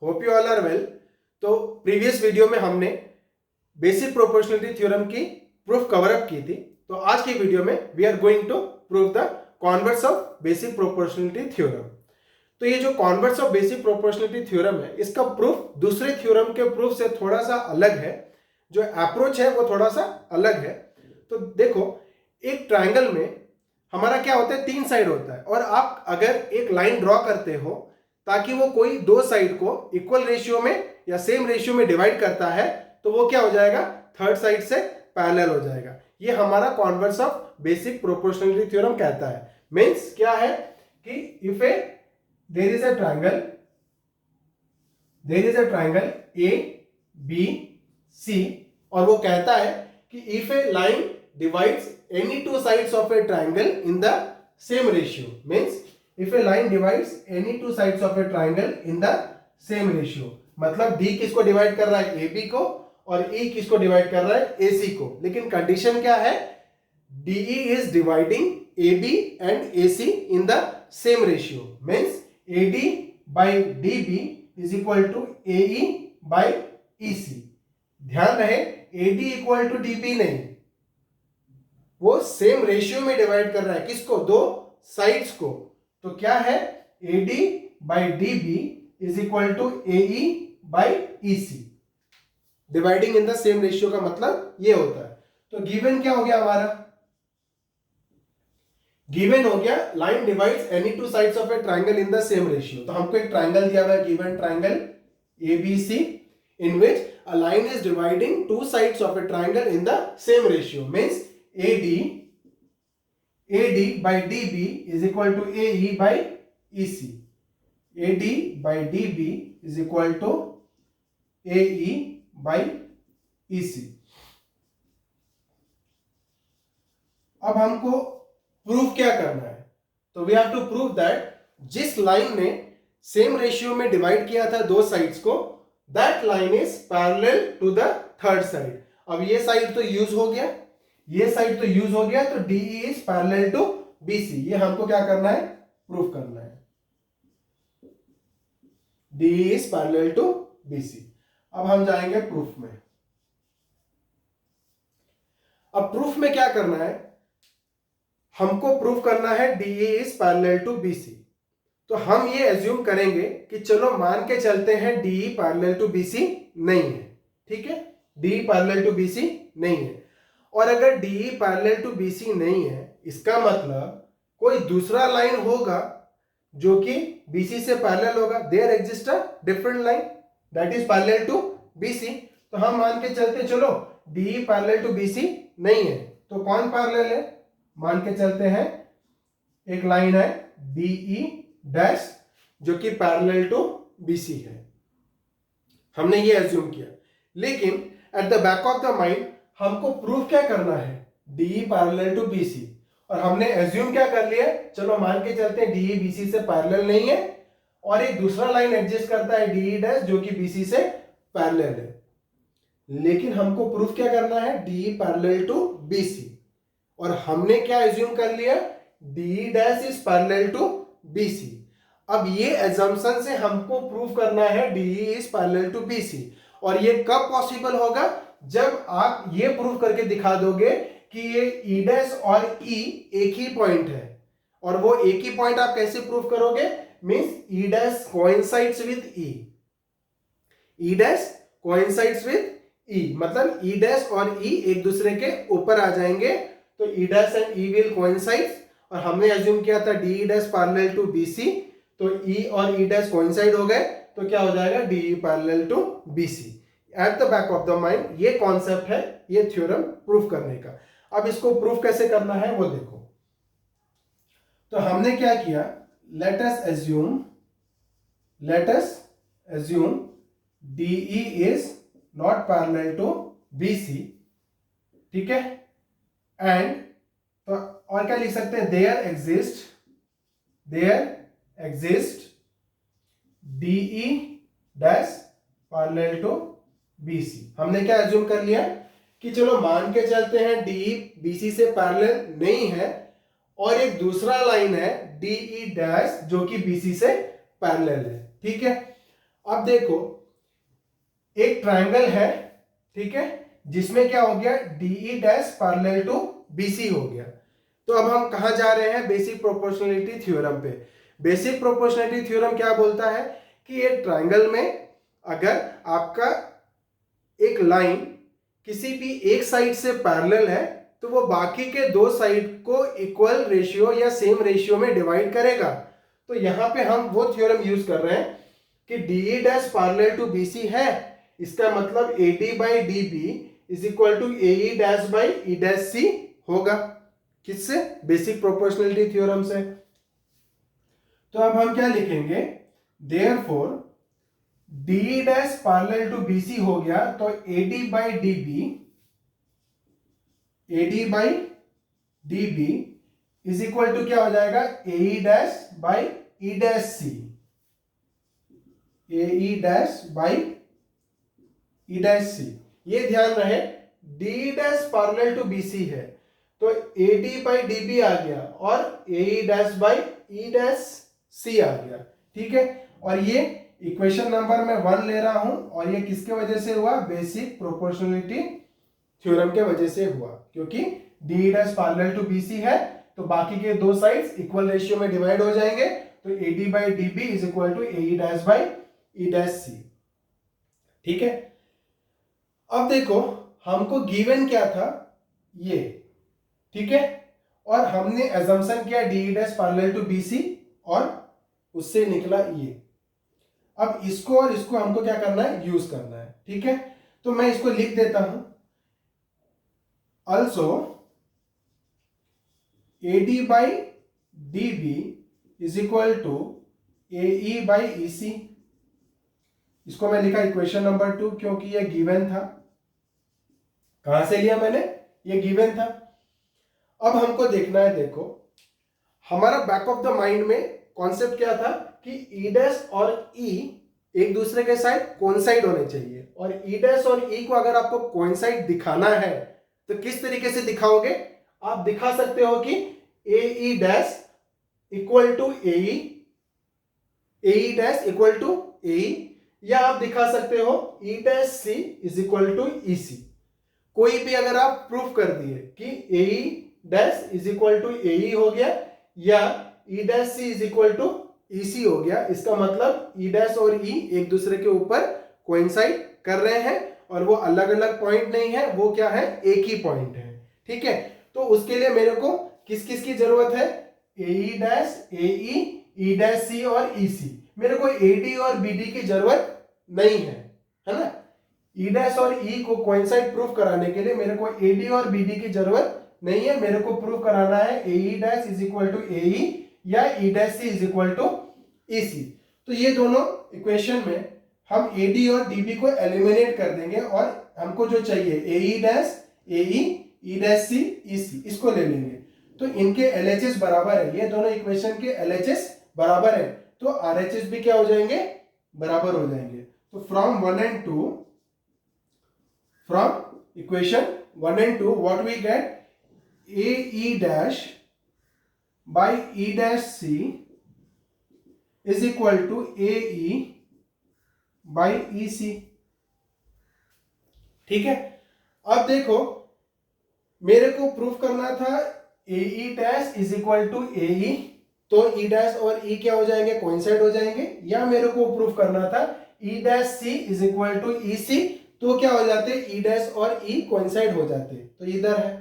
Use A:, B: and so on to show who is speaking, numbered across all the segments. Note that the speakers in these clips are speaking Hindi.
A: Hope you all are well. तो प्रीवियस वीडियो में हमने बेसिक प्रोपोर्शनलिटी थ्योरम की प्रूफ कवर अप की थी। तो आज की वीडियो में we are going to prove the converse of basic proportionality theorem. तो ये जो converse of basic proportionality theorem है, इसका प्रूफ दूसरे थ्योरम के प्रूफ से थोड़ा सा अलग है। जो अप्रोच है वो थोड़ा सा अलग है। तो देखो, एक ट्रायंगल में हमारा क्या होता है, तीन साइड होता है, और आप अगर एक लाइन ड्रॉ करते हो ताकि वो कोई दो साइड को इक्वल रेशियो में या सेम रेशियो में डिवाइड करता है, तो वो क्या हो जाएगा, थर्ड साइड से पैरेलल हो जाएगा। ये हमारा converse of basic proportionality theorem कहता है। मींस क्या है कि if a there is a triangle A B C, और वो कहता है कि if a line divides any two sides of a triangle in the same ratio, means if a line divides any two sides of a triangle in the same ratio, मतलब D किसको डिवाइड कर रहा है, AB को, और E किसको डिवाइड कर रहा है, AC को। लेकिन कंडीशन क्या है, DE is dividing AB and AC in the same ratio, means AD by DB is equal to AE by EC। ध्यान रहे, AD इक्वल टू DB नहीं, वो सेम रेशियो में डिवाइड कर रहा है किसको, दो साइड्स को। तो क्या है, AD by DB is equal to AE by EC। Dividing in the same ratio का मतलब ये होता है। तो गिवन क्या हो गया हमारा, गिवन हो गया line divides any two sides of A triangle in the same ratio. तो हमको एक ट्रायंगल दिया हुआ है, given triangle ABC, in which a line is dividing two sides of A triangle in the same ratio. Means AD by DB is equal to AE by EC। AD by DB is equal to AE by EC। अब हमको प्रूफ क्या करना है, तो we have to prove that जिस लाइन ने सेम रेशियो में डिवाइड किया था दो साइड्स को, that line is parallel to the third side. अब ये साइड तो यूज हो गया, ये साइड तो यूज हो गया, तो DE is parallel to BC। ये हमको क्या करना है, प्रूफ करना है, DE is parallel to BC। अब हम जाएंगे प्रूफ में। अब प्रूफ में क्या करना है, हमको प्रूफ करना है DE is parallel to BC। तो हम ये एज्यूम करेंगे कि चलो मान के चलते हैं DE पैरेलल टू BC नहीं है, ठीक है, DE पैरेलल टू BC नहीं है। और अगर DE पैरेलल टू BC नहीं है, इसका मतलब कोई दूसरा लाइन होगा जो कि BC से पैरेलल होगा। There exist a different line that is parallel to BC। तो हम मान के चलते चलो DE पैरेलल टू BC नहीं है, तो कौन पैरेलल है, मान के चलते हैं एक लाइन है DE डैश जो कि पैरेलल टू BC है। हमने ये एज्यूम किया, लेकिन eight the back of the mind हमको प्रूफ क्या करना है, DE पैरेलल टू BC। और हमने एज्यूम क्या कर लिया, चलो मान के चलते हैं DE BC से पैरेलल नहीं है, और एक दूसरा लाइन एग्जिस्ट करता है DE डैश जो कि BC से पैरेलल है। लेकिन हमको प्रूफ क्या करना है, DE पैरेलल टू BC, और हमने क्या एज्यूम कर लिया, DE dash is parallel to BC। अब ये एजम्पशन से हमको प्रूफ करना है DE is parallel to BC। और ये कब पॉसिबल होगा, जब आप ये प्रूफ करके दिखा दोगे कि ये E डैश और E एक ही पॉइंट है। और वो एक ही पॉइंट आप कैसे प्रूफ करोगे, means E dash coincides with E, E dash coincides with E, मतलब E डैश और E एक दूसरे के ऊपर आ जाएंगे, तो E dash and E will coincide. और हमने एज्यूम किया था DE dash parallel to BC, तो E और E डैश कोइंसाइड हो गए, तो क्या हो जाएगा, DE parallel to BC। At the back of the mind ये कॉन्सेप्ट है ये थ्योरम प्रूफ करने का। अब इसको प्रूफ कैसे करना है वो देखो। तो हमने क्या किया, let us assume DE is not parallel to BC, ठीक है, एंड तो और क्या लिख सकते हैं, there exist DE dash parallel to BC। हमने क्या एज्यूम कर लिया कि चलो मान के चलते हैं DE BC से पैरेलल नहीं है, और एक दूसरा लाइन है DE डैश जो कि BC से पैरेलल है, ठीक है। अब देखो एक ट्रायंगल है, ठीक है, जिसमें क्या हो गया, DE dash parallel to BC हो गया। तो अब हम कहां जा रहे हैं, बेसिक प्रोपोर्शनलिटी थ्योरम पे। बेसिक प्रोपोर्शनलिटी थ्योरम क्या बोलता है कि एक ट्रायंगल में अगर आपका एक लाइन किसी भी एक साइड से पैरेलल है तो वो बाकी के दो साइड को इक्वल रेशियो या सेम रेशियो में डिवाइड करेगा। तो यहां पे हम वो थ्योरम यूज कर रहे हैं कि DE dash parallel to BC है, इसका मतलब AD by DB is equal to AE dash by E dash C होगा। किससे, बेसिक प्रोपोर्शनलिटी थ्योरम से। तो अब हम क्या लिखेंगे, therefore DE dash parallel to BC हो गया, तो AD by DB is equal to क्या हो जाएगा, AE dash by E dash C, AE dash by E dash C। ये ध्यान रहे DE dash parallel to BC है तो AD बाई DB आ गया और AE dash by E dash C आ गया, ठीक है। और ये इक्वेशन नंबर मैं 1 ले रहा हूं और ये किसके वजह से हुआ, बेसिक प्रोपोर्शनलिटी थ्योरम के वजह से हुआ, क्योंकि DE dash parallel to BC है तो बाकी के दो साइड्स इक्वल रेशियो में डिवाइड हो जाएंगे, तो AD by DB is equal to AE dash by E dash C, ठीक है। अब देखो हमको गिवन क्या था, ये, ठीक है, और हमने assumption किया DE dash parallel to BC और उससे निकला ये। अब इसको और इसको हमको क्या करना है, यूज करना है, ठीक है। तो मैं इसको लिख देता हूं, also AD by DB is equal to AE by EC। इसको मैं लिखा इक्वेशन नंबर 2 क्योंकि ये गिवन था। कहां से लिया मैंने, ये गिवन था। अब हमको देखना है, देखो हमारा बैक ऑफ द माइंड में कॉन्सेप्ट क्या था कि E डैश और E एक दूसरे के साथ कोइंसाइड होने चाहिए, और E डैश और E को अगर आपको कोइंसाइड दिखाना है तो किस तरीके से दिखाओगे, आप दिखा सकते हो कि AE dash equal to AE, AE dash equal to AE, या आप दिखा सकते हो E dash C is equal to EC। कोई भी अगर आप प्रूफ कर दिए कि AE dash is equal to AE हो गया या E dash C is equal to EC हो गया, इसका मतलब E डैश और E एक दूसरे के ऊपर कोइंसाइड कर रहे हैं और वो अलग अलग पॉइंट नहीं है, वो क्या है, एक ही पॉइंट है, ठीक है। तो उसके लिए मेरे को किस किस की जरूरत है, AE dash, AE, E dash C और EC। मेरे को AD और BD की जरूरत नहीं है ना। E डैश और E को कोइंसाइड प्रूफ कराने के लिए मेरे को AD और BD की जरूरत नहीं है, मेरे को प्रूफ कराना है AE dash is equal to AE या E dash C is equal to EC। तो ये दोनों इक्वेशन में हम AD और DB को एलिमिनेट कर देंगे और हमको जो चाहिए AE dash, AE, E dash C, EC, इसको ले लेंगे। तो इनके LHS बराबर है, ये दोनों इक्वेशन के LHS बराबर है, तो RHS भी क्या हो जाएंगे, बराबर हो जाएंगे। तो from 1 and 2, from equation 1 and 2 what we get, AE dash by E dash C is equal to AE by EC, ठीक है। अब देखो मेरे को प्रूफ करना था AE dash is equal to AE, तो E डैश और E क्या हो जाएंगे, कोइंसाइड हो जाएंगे, या मेरे को प्रूफ करना था E dash C is equal to EC, तो क्या हो जाते, E डैश और E कोइंसाइड हो जाते, तो इधर है।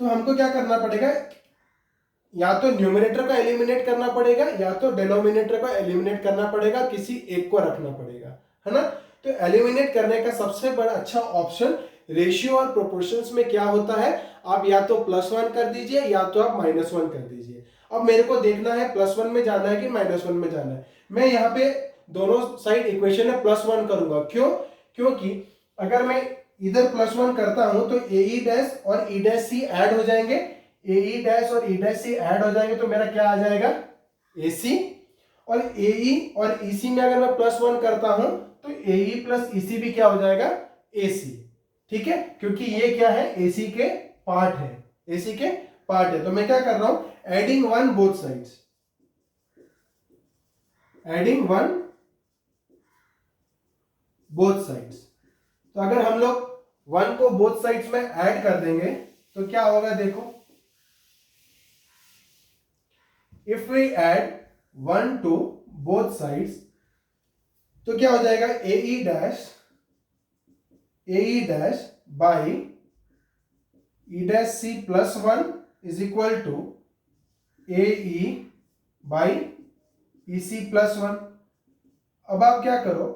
A: तो हमको क्या करना पड़ेगा, या तो न्यूमरेटर को एलिमिनेट करना पड़ेगा या तो डिनोमिनेटर को एलिमिनेट करना पड़ेगा, किसी एक को रखना पड़ेगा, है ना। तो एलिमिनेट करने का सबसे बड़ा अच्छा ऑप्शन रेशियो और प्रोपोर्शंस में क्या होता है, आप या तो +1 कर दीजिए या तो आप -1 कर दीजिए। अब मेरे को देखना है +1 में जाना है कि -1 में जाना है। मैं यहाँ पे दोनों साइड इक्वेशन में +1 करूंगा, क्यों, क्योंकि अगर मैं इधर +1 करता हूं तो AE डैश और E डैश C ऐड हो जाएंगे, AE डैश और E डैश C ऐड हो जाएंगे तो मेरा क्या आ जाएगा, AC, और AE और EC में अगर मैं +1 करता हूं तो AE प्लस EC भी क्या हो जाएगा, AC, ठीक है, क्योंकि ये क्या है, AC के पार्ट है, AC के पार्ट है। तो मैं क्या कर रहा हूं, adding 1 both sides, adding 1 both sides. तो अगर हम लोग 1 को बोथ साइड्स में ऐड कर देंगे तो क्या होगा, देखो, if we add 1 to both sides तो क्या हो जाएगा, A dash by E dash C plus 1 is equal to A E by E C plus 1। अब आप क्या करो,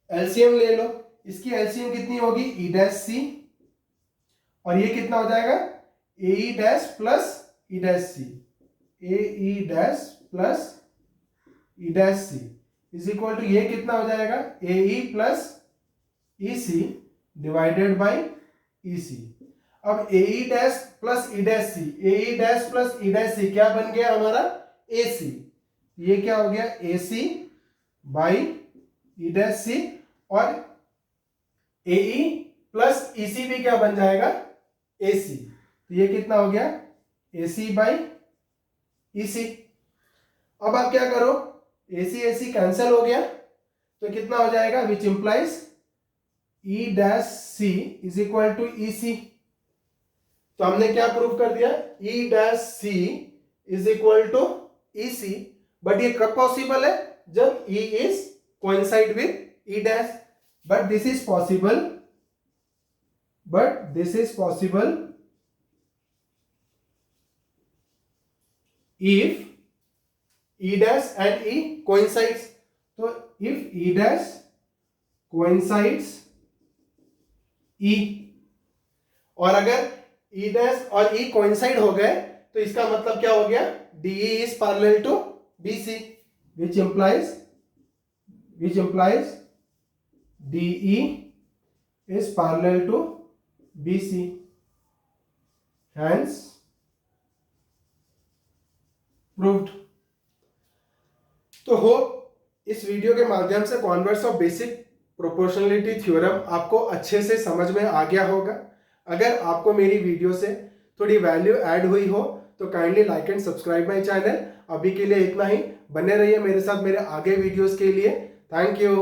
A: एलसीएम ले लो। इसकी एलसीएम कितनी होगी, ई डैश सी, और ये कितना हो जाएगा, A E dash plus E dash C, A E dash plus E dash C is equal to ये कितना हो जाएगा, A E plus E C divided by E C. अब A E dash plus E dash C, A E dash plus E dash C क्या बन गया हमारा, ए सी। ये क्या हो गया, ए सी बाई ई डैश सी, और ए ई प्लस ई सी भी क्या बन जाएगा, ए सी। तो ये कितना हो गया, ए सी बाई ई सी। अब आप क्या करो, ए सी कैंसिल हो गया तो कितना हो जाएगा, which implies E dash C is equal to E C. तो हमने क्या प्रूव कर दिया, E dash C is equal to E C. But ये कब पॉसिबल है, जब E is coincide with E dash. But this is possible if E dash and E coincides। तो if E dash coincides E, और अगर E dash और E coincide हो गए तो इसका मतलब क्या हो गया, DE is parallel to BC, which implies DE is parallel to BC, hence proved। तो होप इस वीडियो के माध्यम से converse of basic proportionality theorem आपको अच्छे से समझ में आ गया होगा। अगर आपको मेरी वीडियो से थोड़ी वैल्यू ऐड हुई हो तो kindly like and subscribe my channel. अभी के लिए इतना ही, बने रहिए मेरे साथ मेरे आगे वीडियोस के लिए। Thank you.